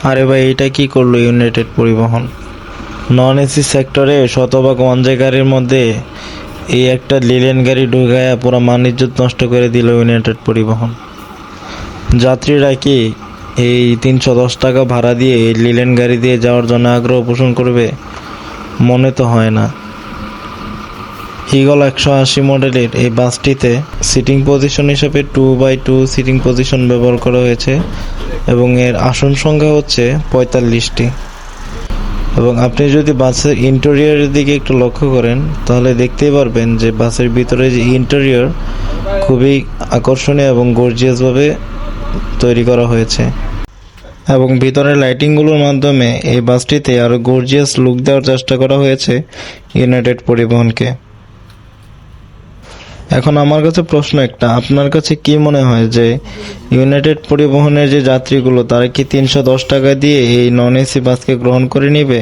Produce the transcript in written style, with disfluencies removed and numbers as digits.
আরে ভাই, এটা কি করলো ইউনাইটেড পরিবহন? নন এসি সেক্টরে শতভাগ ওয়ানজে গাড়ির মধ্যে এই একটা লিলেন গাড়ি ঢুকায়া পুরো মান ইজ্জত নষ্ট করে দিল ইউনাইটেড পরিবহন। যাত্রীরা কি এই 310 টাকা ভাড়া দিয়ে এই লিলেন গাড়ি দিয়ে যাওয়ার জন্য আগ্রহ পোষণ করবে? মনে তো হয় না। ইগল 180 মডেলের এই বাসটিতে সিটিং পজিশন হিসেবে 2x2 সিটিং পজিশন ব্যবহার করা হয়েছে এবং এর আসন সংখ্যা হচ্ছে 45টি। এবং আপনি যদি বাসের ইন্টেরিয়রের দিকে একটু লক্ষ্য করেন তাহলে দেখতেই পারবেন যে বাসের ভিতরে যে ইন্টেরিয়র খুবই আকর্ষণীয় এবং গর্জিয়াসভাবে তৈরি করা হয়েছে এবং ভিতরের লাইটিংগুলোর মাধ্যমে এই বাসটিতে আরও গর্জিয়াস লুক দেওয়ার চেষ্টা করা হয়েছে ইউনাইটেড পরিবহনকে। এখন আমার কাছে প্রশ্ন একটা, আপনার কাছে কি মনে হয় যে ইউনাইটেড পরিবহনের যে যাত্রীগুলো তারা কি 310 টাকা দিয়ে এই নন এসি বাসকে গ্রহণ করে নেবে?